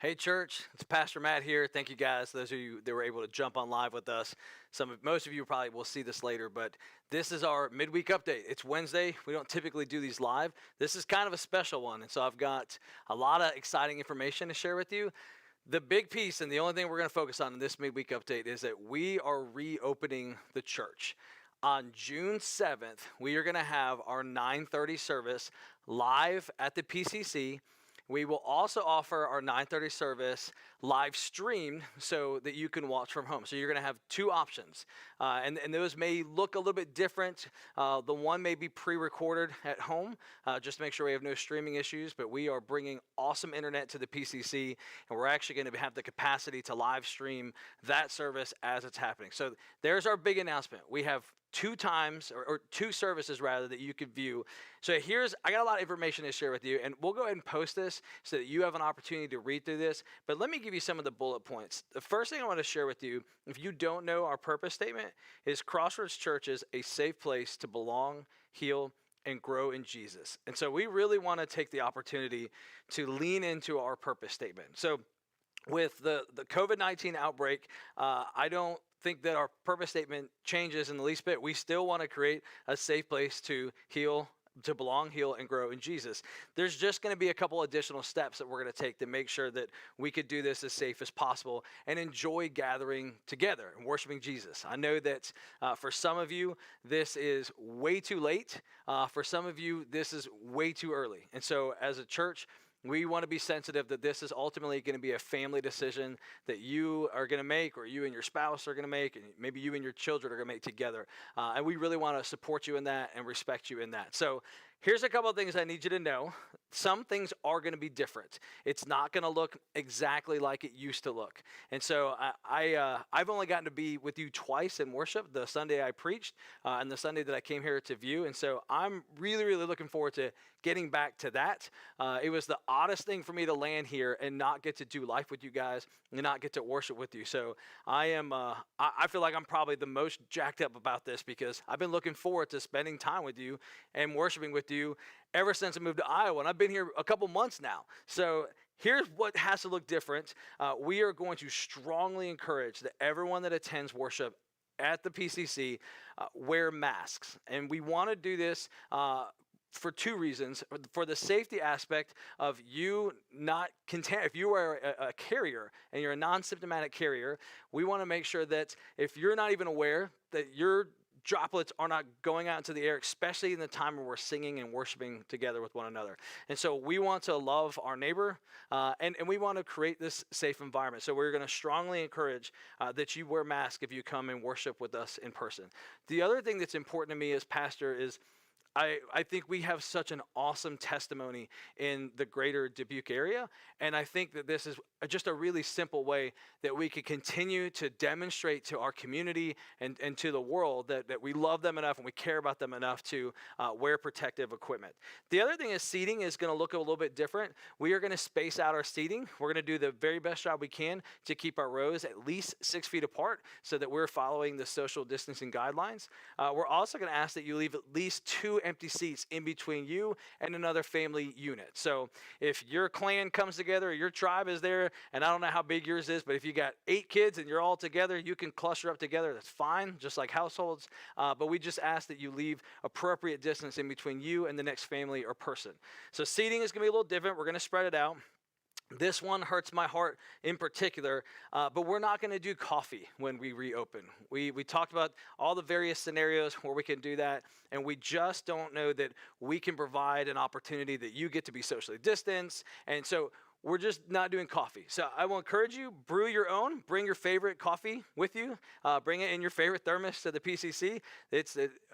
Hey, church, it's Pastor Matt here. Thank you guys, those of you that were able to jump on live with us. Most of you probably will see this later, but this is our midweek update. It's Wednesday. We don't typically do these live. This is kind of a special one, and so I've got a lot of exciting information to share with you. The big piece and the only thing we're going to focus on in this midweek update is that we are reopening the church. On June 7th, we are going to have our 9:30 service live at the PCC. We will also offer our 9:30 service live streamed so that you can watch from home. So you're going to have two options, and those may look a little bit different. The one may be pre-recorded at home, just to make sure we have no streaming issues. But we are bringing awesome internet to the PCC, and we're actually going to have the capacity to live stream that service as it's happening. So there's our big announcement. We have two times or two services rather that you could view. So I got a lot of information to share with you, and we'll go ahead and post this so that you have an opportunity to read through this. But let me give you some of the bullet points. The first thing I want to share with you, if you don't know our purpose statement, is Crossroads Church is a safe place to belong, heal, and grow in Jesus. And so we really want to take the opportunity to lean into our purpose statement. So with the COVID-19 outbreak, I don't think that our purpose statement changes in the least bit. We still want to create a safe place to heal, to belong, heal, and grow in Jesus. There's just going to be a couple additional steps that we're going to take to make sure that we could do this as safe as possible and enjoy gathering together and worshiping Jesus. I know that for some of you, this is way too late. For some of you, this is way too early. And so as a church, we want to be sensitive that this is ultimately going to be a family decision that you are going to make, or you and your spouse are going to make, and maybe you and your children are going to make together. And we really want to support you in that and respect you in that. So here's a couple of things I need you to know. Some things are going to be different. It's not going to look exactly like it used to look. And so I've only gotten to be with you twice in worship, the Sunday I preached and the Sunday that I came here to view. And so I'm really, really looking forward to getting back to that. It was the oddest thing for me to land here and not get to do life with you guys and not get to worship with you. So I feel like I'm probably the most jacked up about this because I've been looking forward to spending time with you and worshiping with you ever since I moved to Iowa, and I've been here a couple months now. So here's what has to look different. We are going to strongly encourage that everyone that attends worship at the PCC wear masks, and we want to do this for two reasons. For the safety aspect of you not if you are a carrier and you're a non-symptomatic carrier, we want to make sure that if you're not even aware that your droplets are not going out into the air, especially in the time where we're singing and worshiping together with one another. And so we want to love our neighbor, and we want to create this safe environment. So we're going to strongly encourage that you wear masks if you come and worship with us in person. The other thing that's important to me as pastor is I think we have such an awesome testimony in the greater Dubuque area, and I think that this is just a really simple way that we could continue to demonstrate to our community and to the world that we love them enough and we care about them enough to wear protective equipment. The other thing is seating is going to look a little bit different. We are going to space out our seating. We're going to do the very best job we can to keep our rows at least 6 feet apart so that we're following the social distancing guidelines. We're also going to ask that you leave at least 2 empty seats in between you and another family unit. So if your clan comes together, or your tribe is there, and I don't know how big yours is, but if you got 8 kids and you're all together, you can cluster up together. That's fine, just like households. But we just ask that you leave appropriate distance in between you and the next family or person. So seating is going to be a little different. We're going to spread it out. This one hurts my heart in particular, but we're not going to do coffee when we reopen. We talked about all the various scenarios where we can do that, and we just don't know that we can provide an opportunity that you get to be socially distanced. And so we're just not doing coffee. So I will encourage you, brew your own. Bring your favorite coffee with you. Bring it in your favorite thermos to the PCC.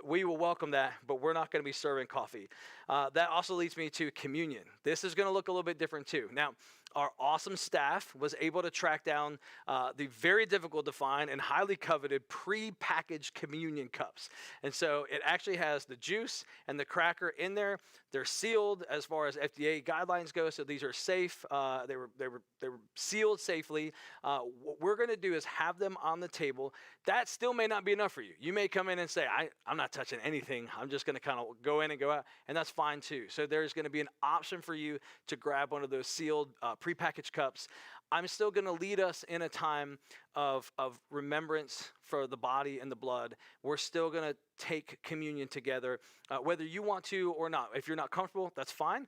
We will welcome that, but we're not going to be serving coffee. That also leads me to communion. This is going to look a little bit different too. Now, our awesome staff was able to track down the very difficult to find and highly coveted pre-packaged communion cups. And so it actually has the juice and the cracker in there. They're sealed as far as FDA guidelines go, so these are safe. They were sealed safely. What we're going to do is have them on the table. That still may not be enough for you. You may come in and say, I'm not touching anything. I'm just going to kind of go in and go out, and that's fine too. So there's going to be an option for you to grab one of those sealed prepackaged cups. I'm still going to lead us in a time of remembrance for the body and the blood. We're still going to take communion together, whether you want to or not. If you're not comfortable, that's fine.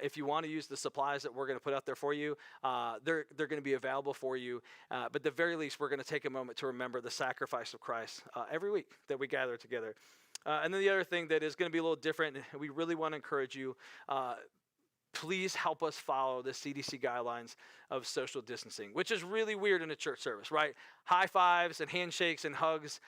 If you want to use the supplies that we're going to put out there for you, they're going to be available for you. But at the very least, we're going to take a moment to remember the sacrifice of Christ every week that we gather together. And then the other thing that is going to be a little different, we really want to encourage you, please help us follow the CDC guidelines of social distancing, which is really weird in a church service, right? High fives and handshakes and hugs,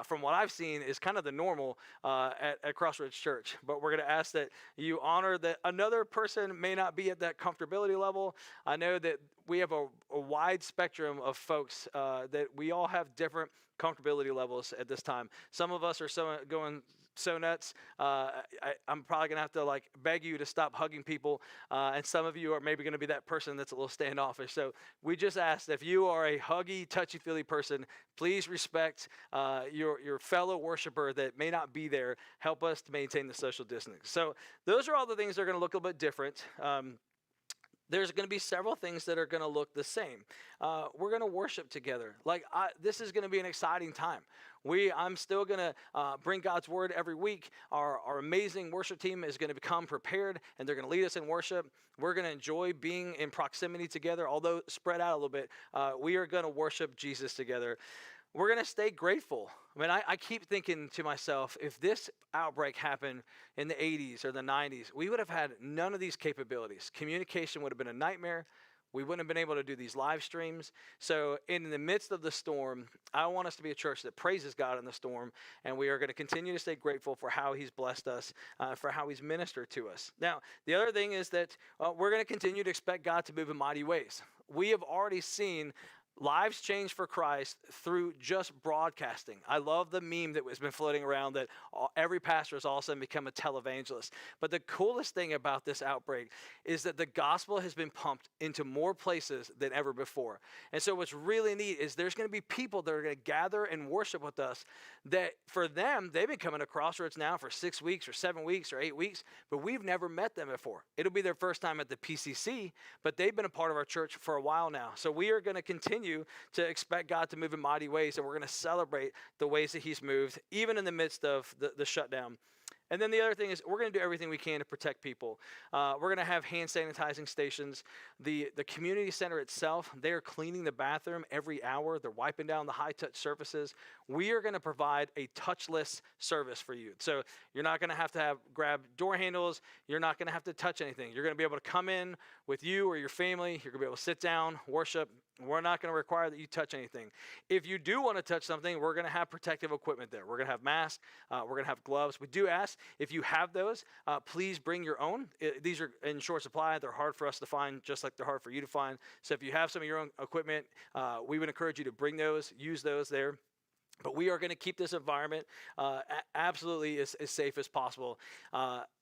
from what I've seen, is kind of the normal at Crossroads Church. But we're going to ask that you honor that another person may not be at that comfortability level. I know that we have a wide spectrum of folks that we all have different comfortability levels at this time. Some of us are going so nuts. I'm probably gonna have to beg you to stop hugging people, and some of you are maybe gonna be that person that's a little standoffish. So we just ask that if you are a huggy, touchy-feely person, please respect your fellow worshiper that may not be there. Help us to maintain the social distancing. So those are all the things that are gonna look a little bit different. There's going to be several things that are going to look the same. We're going to worship together. This is going to be an exciting time. I'm still going to bring God's word every week. Our amazing worship team is going to become prepared, and they're going to lead us in worship. We're going to enjoy being in proximity together, although spread out a little bit. We are going to worship Jesus together. We're going to stay grateful. I mean, I keep thinking to myself, if this outbreak happened in the 80s or the 90s, we would have had none of these capabilities. Communication would have been a nightmare. We wouldn't have been able to do these live streams. So in the midst of the storm, I want us to be a church that praises God in the storm, and we are going to continue to stay grateful for how he's blessed us, for how he's ministered to us. Now, the other thing is that we're going to continue to expect God to move in mighty ways. We have already seen lives changed for Christ through just broadcasting. I love the meme that has been floating around that every pastor has all of a sudden become a televangelist. But the coolest thing about this outbreak is that the gospel has been pumped into more places than ever before. And so what's really neat is there's going to be people that are going to gather and worship with us that for them, they've been coming to Crossroads now for 6 weeks or 7 weeks or 8 weeks, but we've never met them before. It'll be their first time at the PCC, but they've been a part of our church for a while now. So we are going to continue to expect God to move in mighty ways, and we're going to celebrate the ways that he's moved, even in the midst of the shutdown. And then the other thing is we're going to do everything we can to protect people. We're going to have hand sanitizing stations. The community center itself, they are cleaning the bathroom every hour. They're wiping down the high-touch surfaces. We are going to provide a touchless service for you. So you're not going to have to grab door handles. You're not going to have to touch anything. You're going to be able to come in with you or your family. You're going to be able to sit down, worship. We're not going to require that you touch anything. If you do want to touch something, we're going to have protective equipment there. We're going to have masks. We're going to have gloves. We do ask if you have those, please bring your own. These are in short supply. They're hard for us to find, just like they're hard for you to find. So if you have some of your own equipment, we would encourage you to bring those, use those there. But we are going to keep this environment absolutely as safe as possible.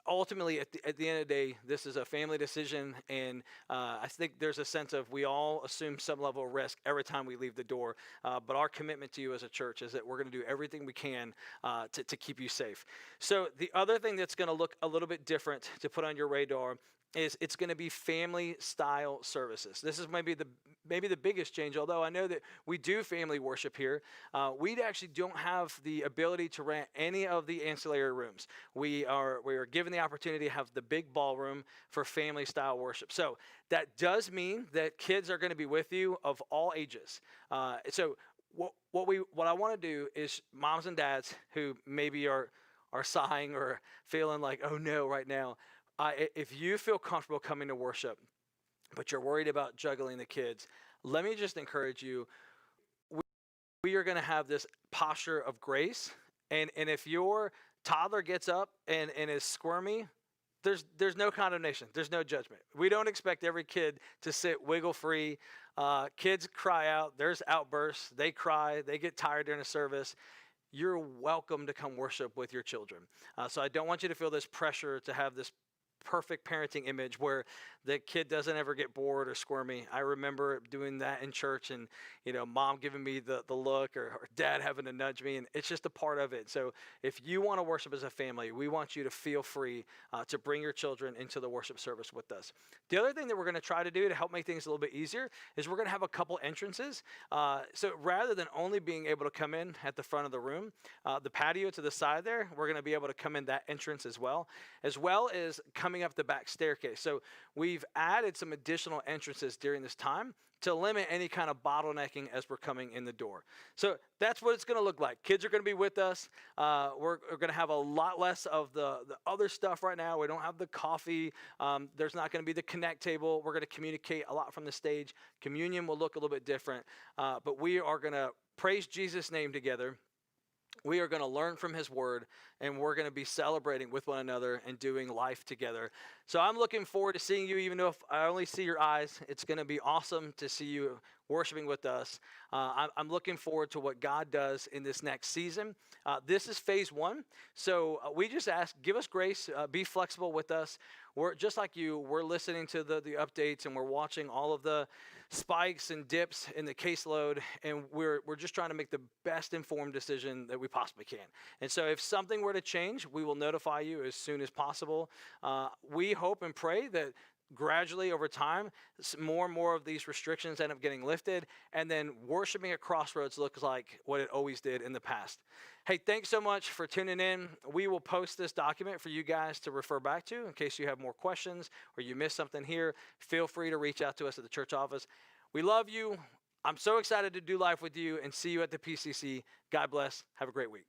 Ultimately, at the end of the day, this is a family decision, and I think there's a sense of we all assume some level of risk every time we leave the door. But our commitment to you as a church is that we're going to do everything we can to keep you safe. So the other thing that's going to look a little bit different to put on your radar is it's going to be family-style services. This is maybe the biggest change, although I know that we do family worship here. We actually don't have the ability to rent any of the ancillary rooms. We are given the opportunity to have the big ballroom for family-style worship. So that does mean that kids are going to be with you of all ages. So what I want to do is moms and dads who maybe are sighing or feeling like, oh no, right now, if you feel comfortable coming to worship, but you're worried about juggling the kids, let me just encourage you. We are going to have this posture of grace. And if your toddler gets up and is squirmy, there's no condemnation. There's no judgment. We don't expect every kid to sit wiggle free. Kids cry out. There's outbursts. They cry. They get tired during the service. You're welcome to come worship with your children. So I don't want you to feel this pressure to have this perfect parenting image where the kid doesn't ever get bored or squirmy. I remember doing that in church, and mom giving me the look, or dad having to nudge me, and it's just a part of it. So if you want to worship as a family, we want you to feel free to bring your children into the worship service with us. The other thing that we're going to try to do to help make things a little bit easier is we're going to have a couple entrances. So rather than only being able to come in at the front of the room, the patio to the side there, we're going to be able to come in that entrance as well as coming up the back staircase. So we've added some additional entrances during this time to limit any kind of bottlenecking as we're coming in the door. So that's what it's going to look like. Kids are going to be with us. We're going to have a lot less of the other stuff right now. We don't have the coffee. There's not going to be the connect table. We're going to communicate a lot from the stage. Communion will look a little bit different, but we are going to praise Jesus' name together. We are going to learn from his word, and we're going to be celebrating with one another and doing life together. So I'm looking forward to seeing you, even though if I only see your eyes. It's going to be awesome to see you worshiping with us. I'm looking forward to what God does in this next season. This is phase 1. So we just ask, give us grace, be flexible with us. We're just like you, we're listening to the updates, and we're watching all of the spikes and dips in the caseload, and we're just trying to make the best informed decision that we possibly can. And so if something were to change, we will notify you as soon as possible. We hope and pray that gradually over time, more and more of these restrictions end up getting lifted, and then worshiping at Crossroads looks like what it always did in the past. Hey, thanks so much for tuning in. We will post this document for you guys to refer back to in case you have more questions or you missed something here. Feel free to reach out to us at the church office. We love you. I'm so excited to do life with you and see you at the PCC. God bless. Have a great week.